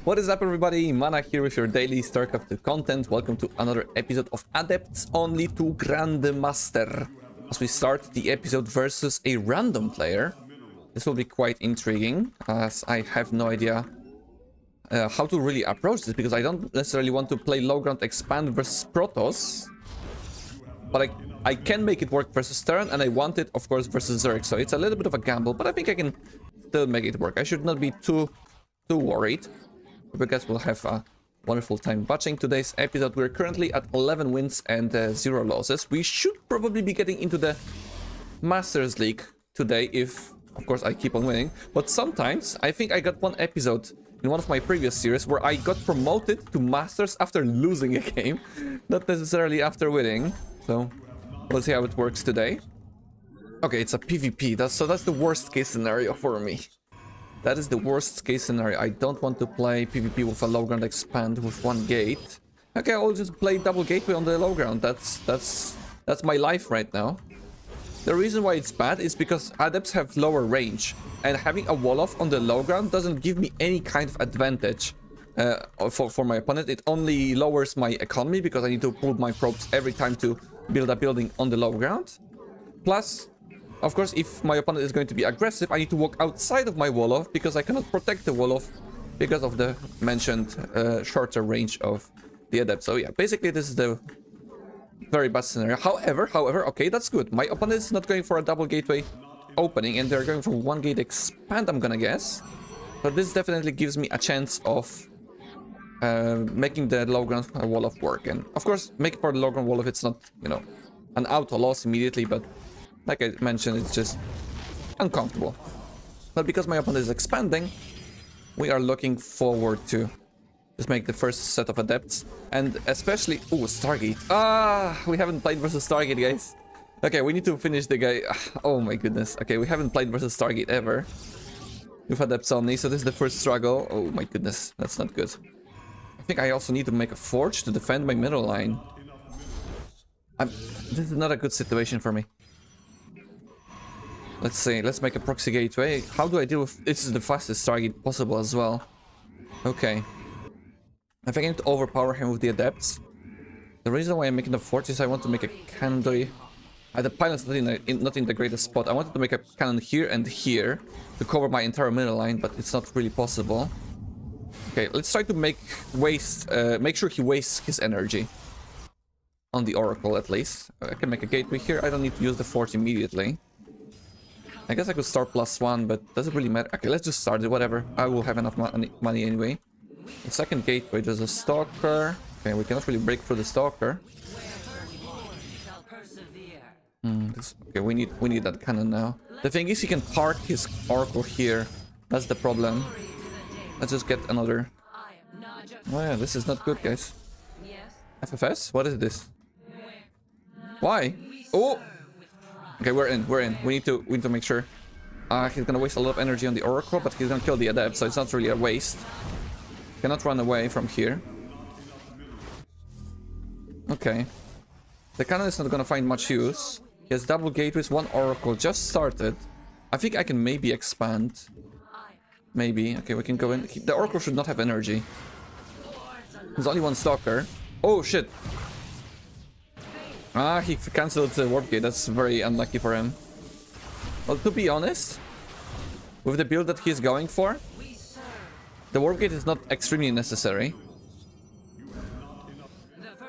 What is up, everybody? Mana here with your daily StarCraft 2 content. Welcome to another episode of Adepts Only to Grandmaster. As we start the episode versus a random player, this will be quite intriguing, as I have no idea how to really approach this, because I don't necessarily want to play low ground expand versus Protoss, but I can make it work versus Terran, and I want it, of course, versus Zerg. So it's a little bit of a gamble, but I think I can still make it work. I should not be too worried. Because we'll have a wonderful time watching today's episode. We're currently at 11 wins and 0 losses. We should probably be getting into the Masters League today if, of course, I keep on winning. But sometimes, I think I got one episode in one of my previous series where I got promoted to Masters after losing a game, not necessarily after winning. So, let's see how it works today. Okay, it's a PvP, so that's the worst case scenario for me. That is the worst case scenario. I don't want to play PvP with a low ground expand with one gate. Okay, I'll just play double gateway on the low ground. That's my life right now. The reason why it's bad is because adepts have lower range, and having a wall off on the low ground doesn't give me any kind of advantage for my opponent. It only lowers my economy because I need to pull my probes every time to build a building on the low ground. Plus, of course, if my opponent is going to be aggressive, I need to walk outside of my wall off because I cannot protect the wall off because of the mentioned shorter range of the adept. So yeah, basically this is the very bad scenario. However, okay, that's good. My opponent is not going for a double gateway opening, and they're going for one gate expand, I'm gonna guess. But this definitely gives me a chance of making the low ground wall off work. And of course, make it for the low ground wall off, it's not, you know, an auto loss immediately, but like I mentioned, it's just uncomfortable. But because my opponent is expanding, we are looking forward to just make the first set of adepts. And especially... Ooh, Stargate. Ah, we haven't played versus Stargate, guys. Okay, we need to finish the guy. Oh my goodness. Okay, we haven't played versus Stargate ever with Adepts Only, so this is the first struggle. Oh my goodness, that's not good. I think I also need to make a forge to defend my middle line. This is not a good situation for me. Let's see, let's make a proxy gateway. How do I deal with... This is the fastest target possible as well. Okay. I think I need to overpower him with the adepts. The reason why I'm making the forge is I want to make a cannon. The pilot's not in the greatest spot. I wanted to make a cannon here and here to cover my entire middle line, but it's not really possible. Okay, let's try to make sure he wastes his energy on the Oracle at least. I can make a gateway here. I don't need to use the forge immediately. I guess I could start +1, but does it really matter? Okay, let's just start it, whatever. I will have enough money anyway. The second gateway, there's a Stalker. Okay, we cannot really break through the Stalker. Okay, we need that cannon now. The thing is, he can park his Oracle here. That's the problem. Let's just get another... Oh yeah, this is not good, guys. FFS? What is this? Why? Oh! Okay, we're in. We need to make sure. He's gonna waste a lot of energy on the Oracle, but he's gonna kill the Adept, so it's not really a waste. Cannot run away from here. Okay. The cannon is not gonna find much use. He has double gateways, one Oracle just started. I think I can maybe expand. Maybe. Okay, we can go in. The Oracle should not have energy. There's only one Stalker. Oh, shit. Ah, he cancelled the warp gate. That's very unlucky for him. Well, to be honest, with the build that he's going for, the warp gate is not extremely necessary.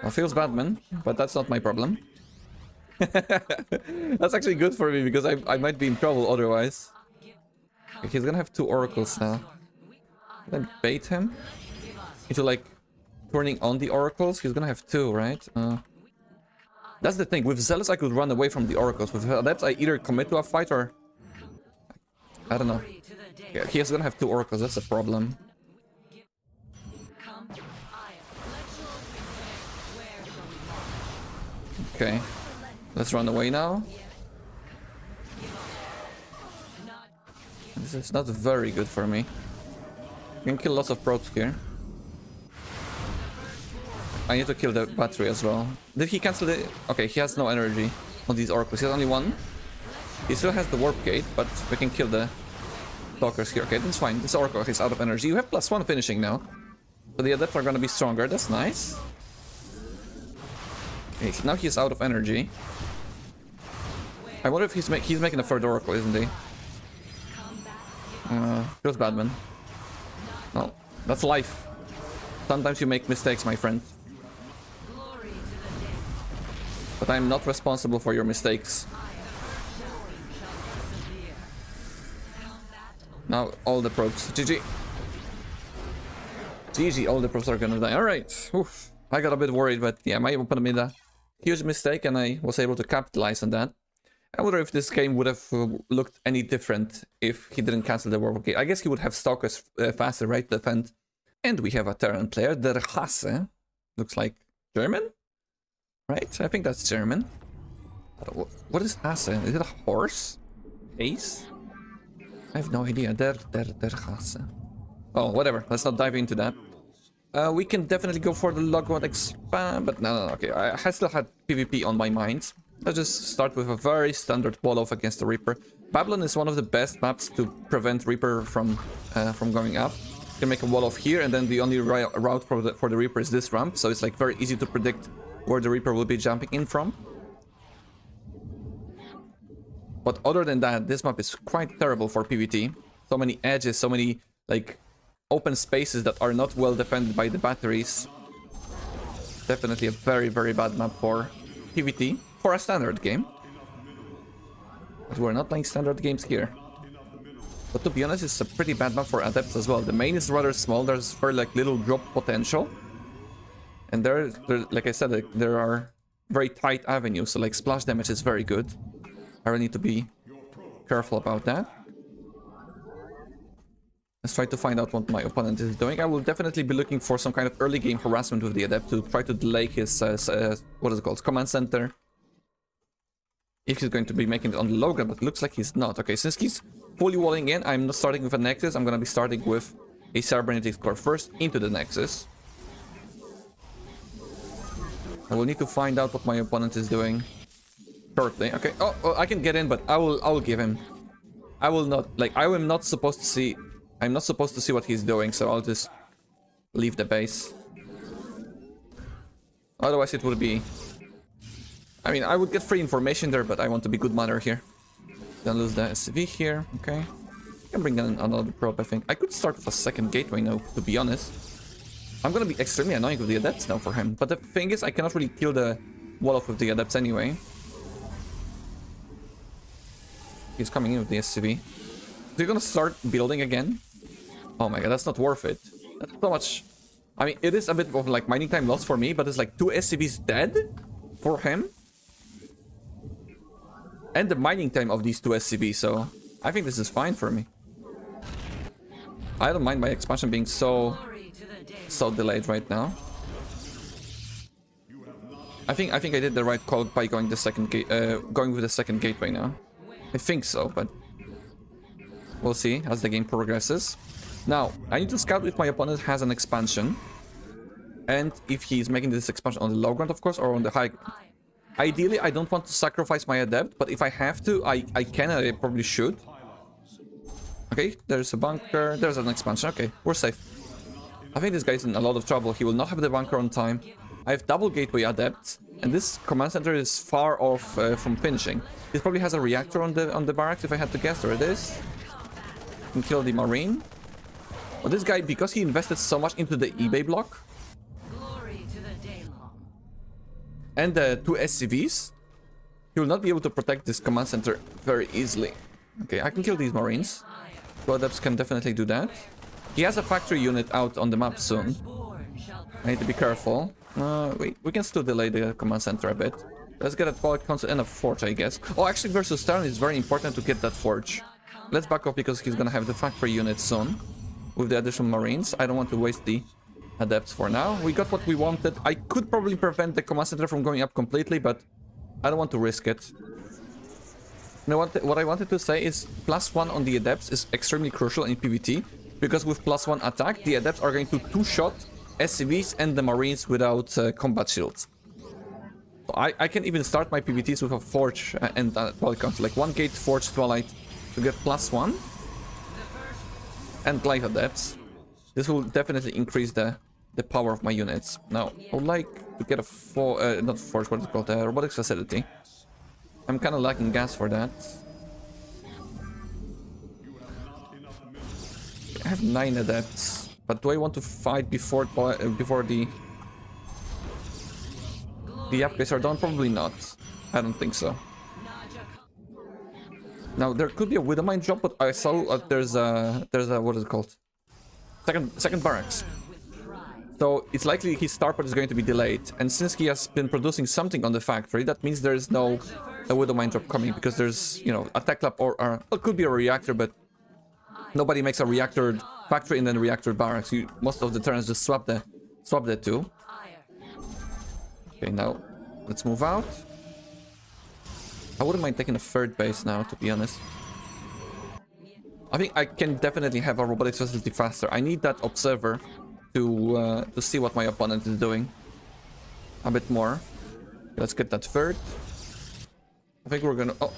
Well, feels bad, man, but that's not my problem. That's actually good for me, because I might be in trouble otherwise. Okay, he's gonna have 2 Oracles now. Then bait him into, like, turning on the Oracles. He's gonna have 2, right? That's the thing. With Zealous, I could run away from the Oracles. With Adepts, I either commit to a fight or... I don't know. Yeah, he's gonna have 2 Oracles. That's a problem. Okay. Let's run away now. This is not very good for me. I can kill lots of probes here. I need to kill the battery as well. Did he cancel it? Okay, he has no energy on these Oracles. He has only 1. He still has the warp gate, but we can kill the Stalkers here. Okay, that's fine. This Oracle is out of energy. You have +1 finishing now. So the Adepts are gonna be stronger. That's nice. Okay, now he's out of energy. I wonder if he's making a third Oracle, isn't he? Feels bad, man. No, that's life. Sometimes you make mistakes, my friend. But I'm not responsible for your mistakes. Now all the probes. GG. GG, all the probes are gonna die. Alright. Oof. I got a bit worried, but yeah, my opponent made a huge mistake and I was able to capitalize on that. I wonder if this game would have looked any different if he didn't cancel the Warp Gate. I guess he would have Stalkers faster, right? Defend. And we have a Terran player, Der Hasse. Looks like German? Right? I think that's German. What is Hasse? Is it a horse? Ace? I have no idea. Der Hasse. Oh, whatever. Let's not dive into that. We can definitely go for the Logmod expand, but no, okay. I still had PvP on my mind. Let's just start with a very standard wall off against the Reaper. Babylon is one of the best maps to prevent Reaper from going up. You can make a wall off here, and then the only route for the Reaper is this ramp, so it's like very easy to predict where the Reaper will be jumping in from. But other than that, this map is quite terrible for PvT. So many edges, so many like open spaces that are not well defended by the batteries. Definitely a very, very bad map for PvT, for a standard game. But we're not playing standard games here. But to be honest, it's a pretty bad map for Adepts as well. The main is rather small, there's very like little drop potential. And there like I said, there are very tight avenues, so like splash damage is very good. I really need to be careful about that. Let's try to find out what my opponent is doing. I will definitely be looking for some kind of early game harassment with the Adept to try to delay his, what is it called, command center. If he's going to be making it on the low ground, but it looks like he's not. Okay, since he's fully walling in, I'm not starting with a Nexus. I'm going to be starting with a Cybernetics Core first into the Nexus. I will need to find out what my opponent is doing shortly. Okay, oh, I can get in, but I will give him. I will not, like, I am not supposed to see... I'm not supposed to see what he's doing, so I'll just leave the base. Otherwise it would be... I mean, I would get free information there, but I want to be good manner here. Don't lose the SCV here, okay. I can bring in another probe, I think. I could start with a second gateway now, to be honest. I'm gonna be extremely annoying with the Adepts now for him. But the thing is, I cannot really kill the wall off with the Adepts anyway. He's coming in with the SCV. Is he gonna start building again? Oh my god, that's not worth it. That's so much... I mean, it is a bit of like mining time loss for me, but it's like 2 SCVs dead for him. And the mining time of these 2 SCVs, so I think this is fine for me. I don't mind my expansion being so delayed right now. I think I did the right call by going the second going with the second gateway now. I think so, but we'll see as the game progresses. Now, I need to scout if my opponent has an expansion. And if he's making this expansion on the low ground, of course, or on the high ground. Ideally, I don't want to sacrifice my Adept, but if I have to, I can, and I probably should. Okay, there's a bunker, there's an expansion, okay, we're safe. I think this guy's in a lot of trouble. He will not have the bunker on time. I have double gateway Adepts, and this command center is far off from finishing. This probably has a reactor on the barracks, if I had to guess. There it is. Can kill the Marine. But this guy, because he invested so much into the eBay block and the 2 SCVs, he will not be able to protect this command center very easily. Okay, I can kill these Marines. 2 Adepts can definitely do that. He has a factory unit out on the map soon. I need to be careful. Wait, we can still delay the command center a bit. Let's get a Pollock Council and a Forge, I guess. Oh, actually, versus Terran, it's very important to get that Forge. Let's back off because he's gonna have the factory unit soon. With the additional Marines. I don't want to waste the Adepts for now. We got what we wanted. I could probably prevent the command center from going up completely, but I don't want to risk it. You know what I wanted to say is +1 on the Adepts is extremely crucial in PvT, because with +1 attack, the Adepts are going to 2-shot SCVs and the Marines without combat shields. So I can even start my PvTs with a Forge and Twilight Council, like 1 gate Forge Twilight to get +1. And Light Adepts. This will definitely increase the the power of my units. Now, I would like to get a not force, what is it called? A robotics facility. I'm kind of lacking gas for that. I have 9 adepts, but do I want to fight before the upgrades are done? Probably not. I don't think so. Now there could be a Widowmine drop, but I saw there's a what is it called? Second barracks. So it's likely his starport is going to be delayed, and since he has been producing something on the factory, that means there is no a Widowmine drop coming, because there's, you know, a tech lab or it could be a reactor, but nobody makes a reactor factory and then reactor barracks. Most of the turns just swap the two. Okay, now let's move out. I wouldn't mind taking a third base now, to be honest. I think I can definitely have a robotics facility faster. I need that observer to see what my opponent is doing a bit more. Let's get that third. I think we're gonna... Oh,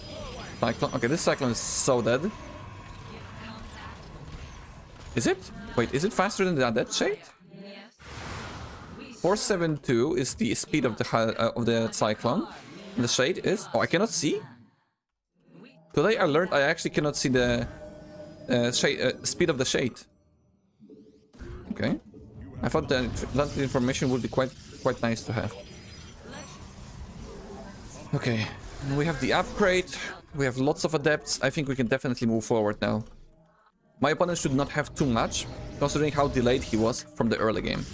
Cyclone. Okay, this Cyclone is so dead. Is it? Wait, is it faster than the Adept Shade? 472 is the speed of the Cyclone. And the Shade is... Oh, I cannot see? Today I learned I actually cannot see the speed of the Shade. Okay. I thought that information would be quite nice to have. Okay. We have the upgrade. We have lots of adepts. I think we can definitely move forward now. My opponent should not have too much, considering how delayed he was from the early game.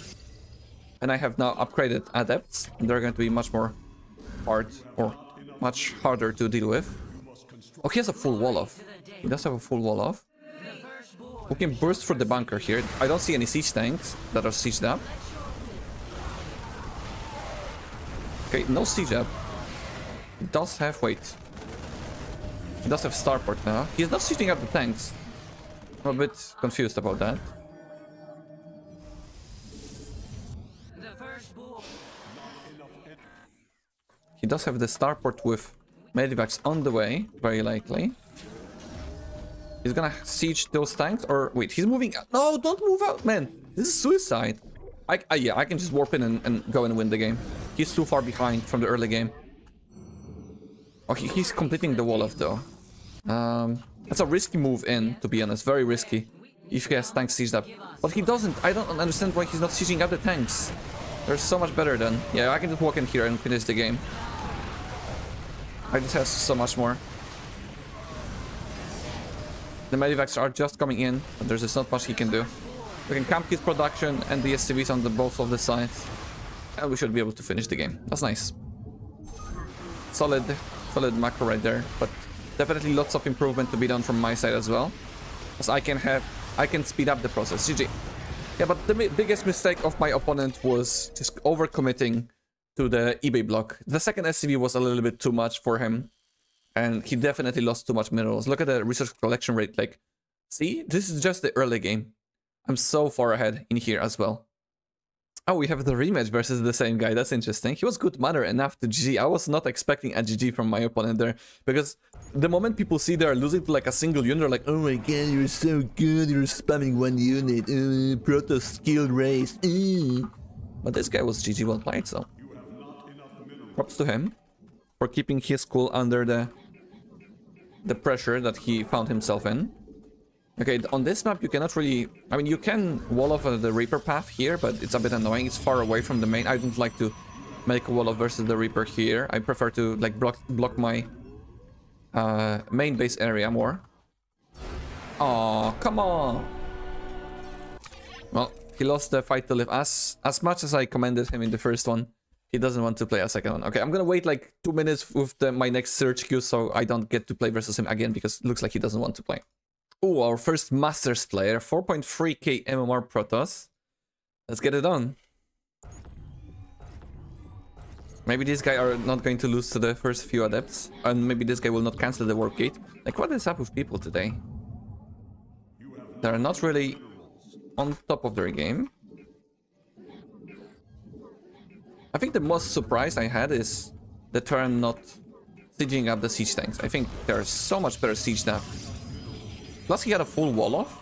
And I have now upgraded adepts, and they're going to be much more hard, or much harder to deal with. Oh, he has a full wall off. He does have a full wall off. We can burst through the bunker here. I don't see any siege tanks that are sieged up. Okay, no siege up. He does have... Wait. He does have starport now. He's not sieging up the tanks. I'm a bit confused about that. He does have the starport with medivacs on the way, very likely. He's gonna siege those tanks, or wait, he's moving out. No, don't move out, man. This is suicide. Yeah, I can just warp in and go and win the game. He's too far behind from the early game. Okay, he's completing the wall off though. That's a risky move in, to be honest, very risky. If he has tanks sieged up. But he doesn't. I don't understand why he's not sieging up the tanks. They're so much better than... Yeah, I can just walk in here and finish the game. I just have so much more. The medivacs are just coming in, but there's just not much he can do. We can camp his production and the SCVs on both of the sides. And we should be able to finish the game. That's nice. Solid macro right there, but definitely lots of improvement to be done from my side as well. As I can speed up the process. GG. Yeah, but the biggest mistake of my opponent was just overcommitting to the eBay block. The second SCV was a little bit too much for him. And he definitely lost too much minerals. Look at the research collection rate. Like, see? This is just the early game. I'm so far ahead in here as well. Oh, we have the rematch versus the same guy. That's interesting. He was good manner enough to GG. I was not expecting a GG from my opponent there. Because the moment people see they're losing to like a single unit, they're like, oh my god, you're so good. You're spamming one unit. Protoss skilled race. But this guy was GG well played, so. Props to him for keeping his cool under the pressure that he found himself in. Okay, on this map you cannot really... I mean, you can wall off the Reaper path here, but it's a bit annoying. It's far away from the main. I don't like to make a wall off versus the Reaper here. I prefer to like block my main base area more. Oh, come on! Well, he lost the fight to live. As much as I commended him in the first one, he doesn't want to play a second one. Okay, I'm gonna wait like 2 minutes with my next search queue so I don't get to play versus him again, because it looks like he doesn't want to play. Oh, our first Masters player, 4.3k MMR Protoss. Let's get it on. Maybe this guy are not going to lose to the first few adepts, and maybe this guy will not cancel the warp gate. Like, what is up with people today? They're not really on top of their game. I think the most surprise I had is the turn not sieging up the siege tanks. I think they're so much better sieged up. Plus he had a full wall off.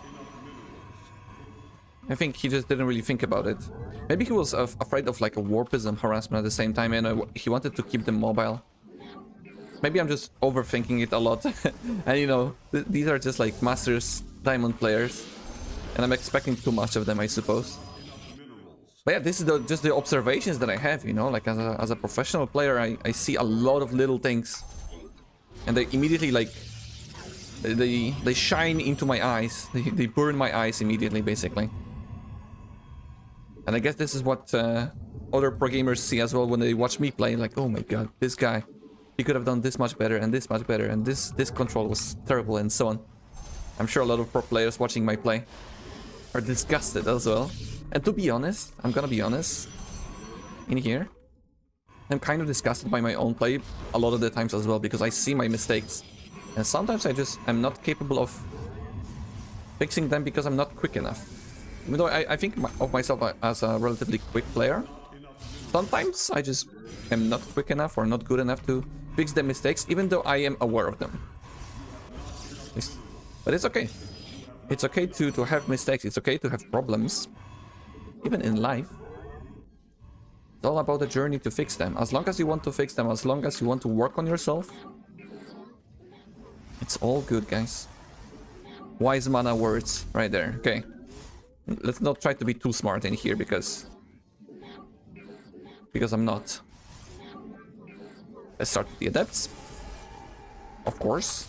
I think he just didn't really think about it. Maybe he was afraid of like a warpism harassment at the same time, and he wanted to keep them mobile. Maybe I'm just overthinking it a lot. And you know, these are just like Masters Diamond players. And I'm expecting too much of them, I suppose. But yeah, this is just the observations that I have, you know? Like as a professional player, I see a lot of little things. And they immediately like... They shine into my eyes. They burn my eyes immediately, basically. And I guess this is what other pro gamers see as well when they watch me play. Like, oh my god, this guy, he could have done this much better and this much better, and this control was terrible, and so on. I'm sure a lot of pro players watching my play are disgusted as well. And to be honest, I'm gonna be honest, in here, I'm kind of disgusted by my own play a lot of the times as well, because I see my mistakes. And sometimes I'm not capable of fixing them because I'm not quick enough. Even though I think of myself as a relatively quick player, sometimes I just am not quick enough or not good enough to fix the mistakes, even though I am aware of them. But it's okay. It's okay to have mistakes. It's okay to have problems. Even in life. It's all about the journey to fix them. As long as you want to fix them, as long as you want to work on yourself, it's all good, guys. Wise mana words right there. Okay. Let's not try to be too smart in here because I'm not. Let's start with the Adepts. Of course.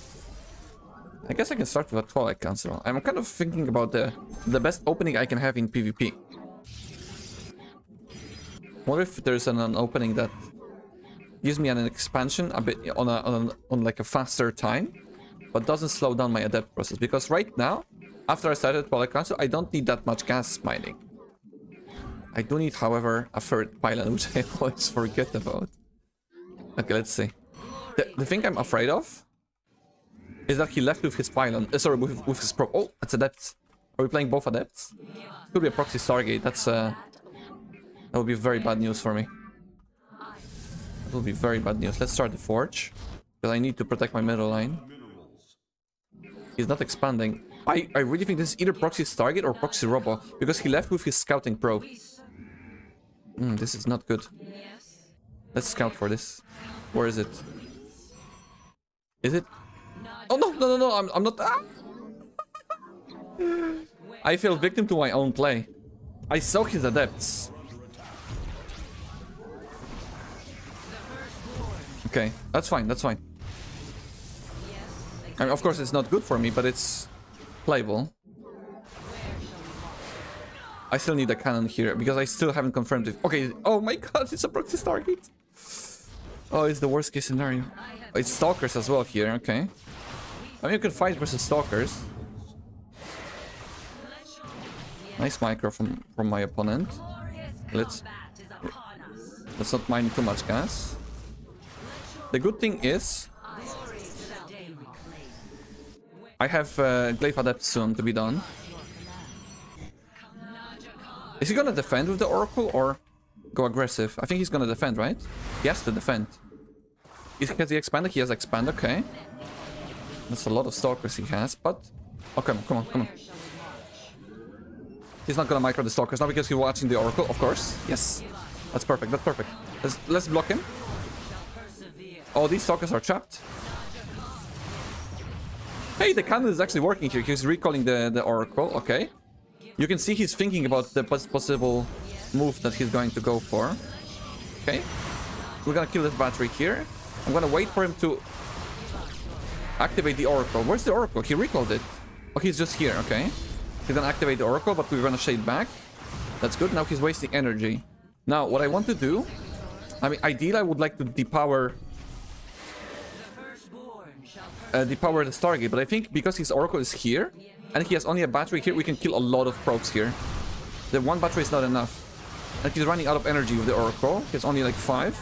I guess I can start with a Twilight Council. I'm kind of thinking about the best opening I can have in PvP. What if there's an opening that gives me an expansion a bit on like a faster time, but doesn't slow down my adept process? Because right now, after I started Twilight Council, I don't need that much gas mining. I do need, however, a third pylon, which I always forget about. Okay, let's see. The thing I'm afraid of is that he left with his pylon. Sorry, with his pro. Oh, that's Adepts. Are we playing both Adepts? Could be a proxy Stargate. That's that would be very bad news for me. That would be very bad news. Let's start the Forge, because I need to protect my middle line. He's not expanding. I really think this is either proxy Stargate or proxy Robo, because he left with his scouting probe. This is not good. Let's scout for this. Where is it? Is it? Oh no! I'm not. Ah! I fell victim to my own play. I saw his Adepts. Okay, that's fine. That's fine. I mean, of course, it's not good for me, but it's playable. I still need a cannon here because I still haven't confirmed it. Okay. Oh my god, it's a proxy Stargate. Oh, it's the worst case scenario. It's Stalkers as well here. Okay. I mean, you can fight versus Stalkers. Nice micro from my opponent. Let's not mine too much gas. The good thing is I have Glaive Adept soon to be done. Is he gonna defend with the Oracle or go aggressive? I think he's gonna defend, right? He has to defend. Has he expanded? He has expanded, okay. That's a lot of Stalkers he has, but... Oh, come on. He's not gonna micro the Stalkers, not because he's watching the Oracle, of course. Yes. That's perfect, that's perfect. Let's block him. Oh, these Stalkers are trapped. Hey, the cannon is actually working here. He's recalling the Oracle, okay. You can see he's thinking about the possible move that he's going to go for. Okay. We're gonna kill this battery here. I'm gonna wait for him to activate the Oracle. Where's the Oracle? He recalled it. Oh, he's just here, okay. He's gonna activate the Oracle, but we're gonna shade back. That's good. Now he's wasting energy. Now, what I want to do... I mean, ideally, I would like to depower the Stargate, but I think because his Oracle is here, and he has only a battery here, we can kill a lot of probes here. The one battery is not enough. And he's running out of energy with the Oracle. He has only like 5.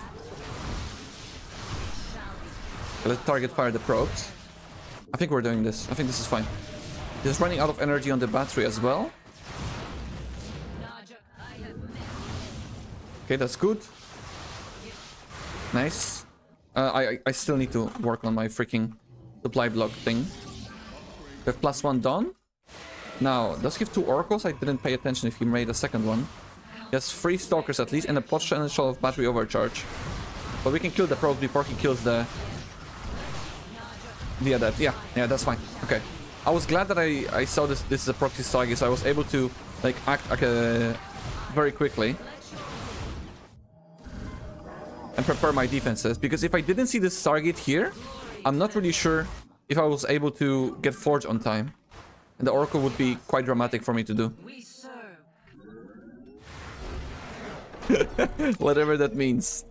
Okay, let's target fire the probes. I think we're doing this. I think this is fine. He's running out of energy on the battery as well. Okay, that's good. Nice. I still need to work on my freaking supply block thing. We have +1 done. Now, does he have 2 oracles? I didn't pay attention if he made a second one. He has 3 stalkers at least and a potential of battery overcharge. But we can kill the probe before he kills the adept. Yeah, that's fine. Okay. I was glad that I saw this is a proxy Stargate, so I was able to like act very quickly and prepare my defenses, because if I didn't see this Stargate here, I'm not really sure if I was able to get Forge on time. And the Oracle would be quite dramatic for me to do. Whatever that means.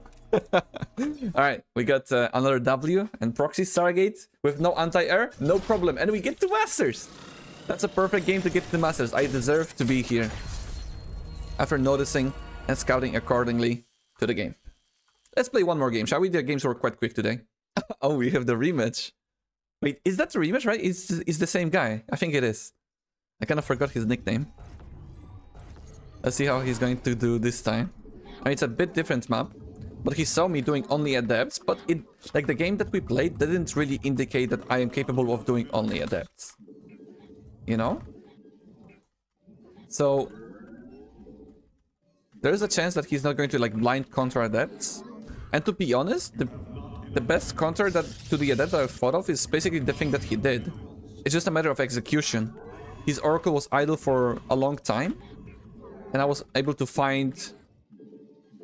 Alright, we got another W and Proxy Stargate with no anti-air, no problem. And we get to Masters! That's a perfect game to get to Masters. I deserve to be here. After noticing and scouting accordingly to the game. Let's play one more game, shall we? The games were quite quick today. Oh, we have the rematch. Wait, is that the rematch, right? Is the same guy? I think it is. I kind of forgot his nickname. Let's see how he's going to do this time. I mean, it's a bit different map. But he saw me doing only adepts, but like the game that we played didn't really indicate that I am capable of doing only adepts. You know? So there's a chance that he's not going to like blind counter adepts. And to be honest, the best counter to the adept that I've thought of is basically the thing that he did. It's just a matter of execution. His Oracle was idle for a long time, and I was able to find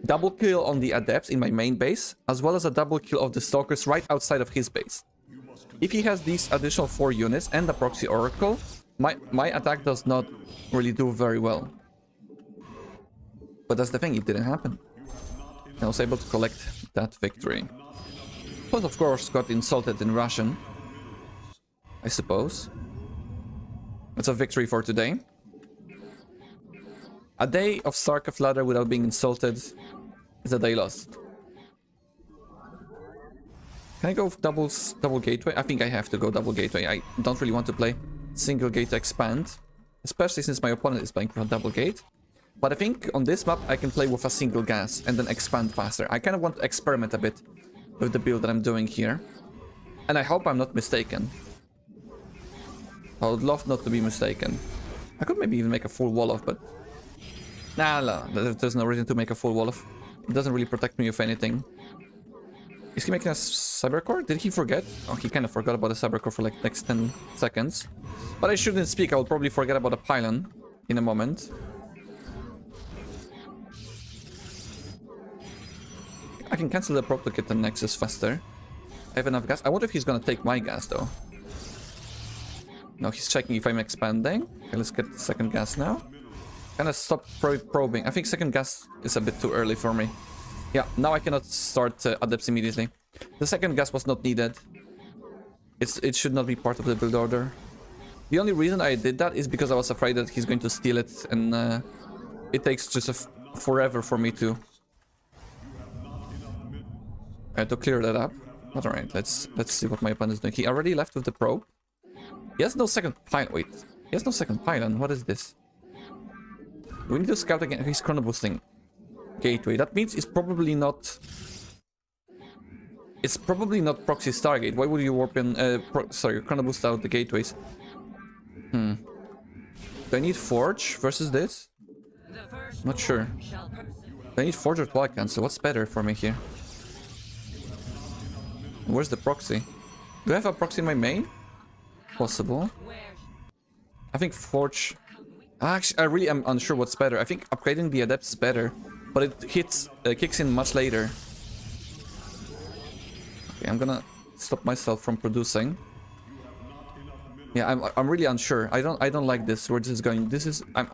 double kill on the adepts in my main base, as well as a double kill of the stalkers right outside of his base. If he has these additional 4 units and the proxy oracle, my attack does not really do very well. But that's the thing, it didn't happen. I was able to collect that victory. But of course got insulted in Russian, I suppose. It's a victory for today. A day of StarCraft ladder without being insulted is a day lost. Can I go double gateway? I think I have to go double gateway. I don't really want to play single gate expand, especially since my opponent is playing for a double gate. But I think on this map I can play with a single gas and then expand faster. I kind of want to experiment a bit with the build that I'm doing here. And I hope I'm not mistaken. I would love not to be mistaken. I could maybe even make a full wall off, but nah, there's no reason to make a full wall off. It doesn't really protect me of anything. Is he making a cyber core? Did he forget? Oh, he kind of forgot about the cyber core for like next 10 seconds. But I shouldn't speak. I will probably forget about the pylon in a moment. I can cancel the prop to get the Nexus faster. I have enough gas. I wonder if he's gonna take my gas though. No, he's checking if I'm expanding. Okay, let's get the second gas now. Kind of stop probing. I think second gas is a bit too early for me. Yeah, now I cannot start adepts immediately. The second gas was not needed. It should not be part of the build order. The only reason I did that is because I was afraid that he's going to steal it, and it takes just forever for me to clear that up. But alright, let's see what my opponent is doing. He already left with the probe. He has no second pylon. Wait, he has no second pylon. What is this? We need to scout again. He's chrono boosting gateway. That means it's probably not. It's probably not proxy Stargate. Why would you warp in? Sorry, chrono boost out the gateways. Do I need Forge versus this? Not sure. Do I need Forge or Twilight Cancel? What's better for me here? Where's the proxy? Do I have a proxy in my main? Possible. I think Forge. Actually, I really am unsure what's better. I think upgrading the Adepts is better, but it kicks in much later. Okay, I'm gonna stop myself from producing. Yeah, I'm really unsure. I don't like this. Where this is going? This is I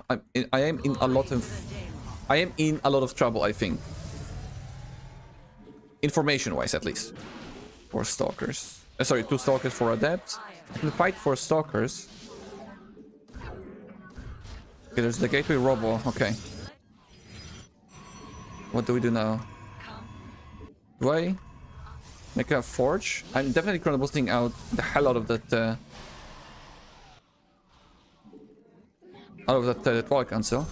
am in a lot of trouble. I think. Information-wise, at least. For stalkers. Sorry, 2 stalkers for adepts. I can fight for stalkers. Okay, there's the gateway robo. Okay. What do we do now? Do I make a forge? I'm definitely chrono boosting out the hell out of that. Twilight Cancel.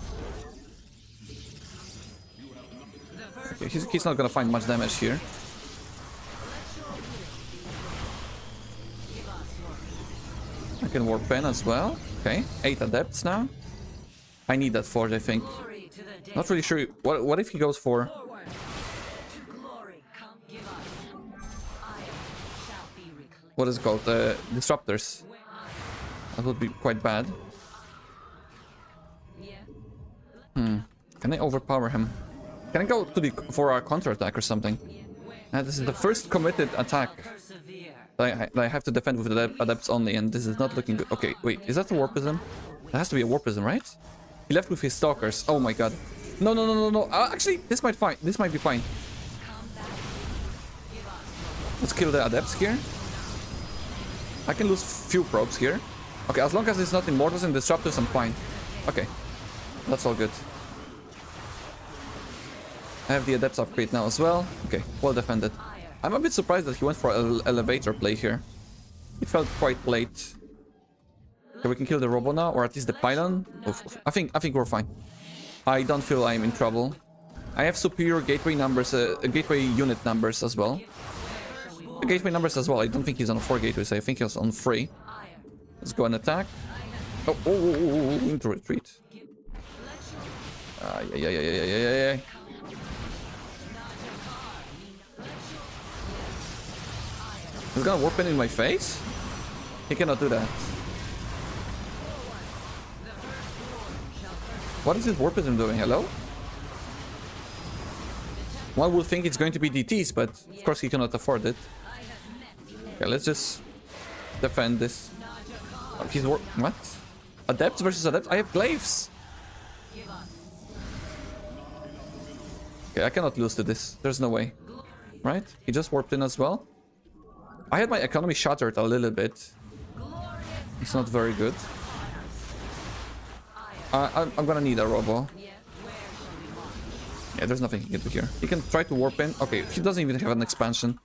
Okay, he's not gonna find much damage here. I can warp pen as well. Okay, 8 adepts now. I need that forge, I think. Not really sure. What if he goes for... What is it called? Disruptors. That would be quite bad. Can I overpower him? Can I go to for a counter-attack or something? This is the first committed attack that I have to defend with the Adepts Only, and this is not looking good. Okay, wait, is that a Warpism? That has to be a Warpism, right? He left with his Stalkers. Oh my god. No, no, no, no, no. Actually, this might be fine. Let's kill the Adepts here. I can lose few probes here. Okay, as long as it's not Immortals and Disruptors, I'm fine. Okay, that's all good. I have the Adepts upgrade now as well. Okay, well defended. I'm a bit surprised that he went for an elevator play here. It felt quite late. Okay, we can kill the Robo now, or at least the Pylon. Oof, oof. I think we're fine. I don't feel I'm in trouble. I have superior gateway numbers, gateway unit numbers as well. Gateway numbers as well. I don't think he's on 4 gateways. I think he's on 3. Let's go and attack. Oh, we need to retreat. Yeah. He's gonna warp in my face? He cannot do that. What is this Warpism doing? Hello? One would think it's going to be DTs, but of course he cannot afford it. Okay, let's just defend this. Oh, he's what? Adepts versus Adepts? I have Glaives! Okay, I cannot lose to this. There's no way. Right? He just warped in as well. I had my economy shattered a little bit. It's not very good. I'm gonna need a Robo. Yeah, there's nothing he can do here. He can try to warp in. Okay, he doesn't even have an expansion.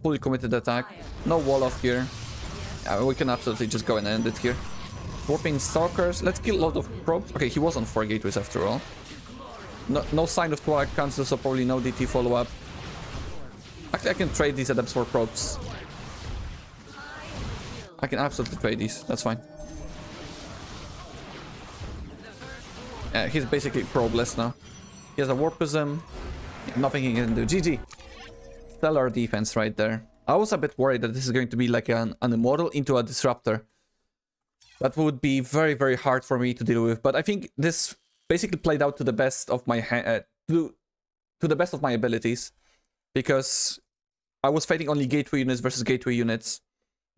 Fully committed attack. No wall off here. Yeah, we can absolutely just go and end it here. Warping Stalkers. Let's kill a lot of probes. Okay, he was on 4 gateways after all. No sign of Twilight Council, so probably no DT follow-up. Actually, I can trade these Adepts for probes. I can absolutely trade these. That's fine. Yeah, he's basically probeless now. He has a Warpism. Nothing he can do. GG. Stellar defense right there. I was a bit worried that this is going to be like an Immortal into a Disruptor. That would be very, very hard for me to deal with. But I think this basically played out to the best of my to the best of my abilities, because I was fighting only gateway units versus gateway units,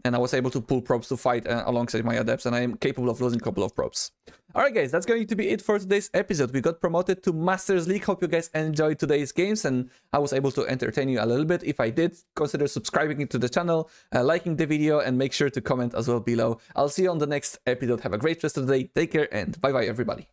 and I was able to pull probes to fight alongside my adepts, and I am capable of losing a couple of probes. Alright guys, that's going to be it for today's episode. We got promoted to Masters League. Hope you guys enjoyed today's games and I was able to entertain you a little bit. If I did, consider subscribing to the channel, liking the video, and make sure to comment as well below. I'll see you on the next episode. Have a great rest of the day. Take care and bye bye everybody.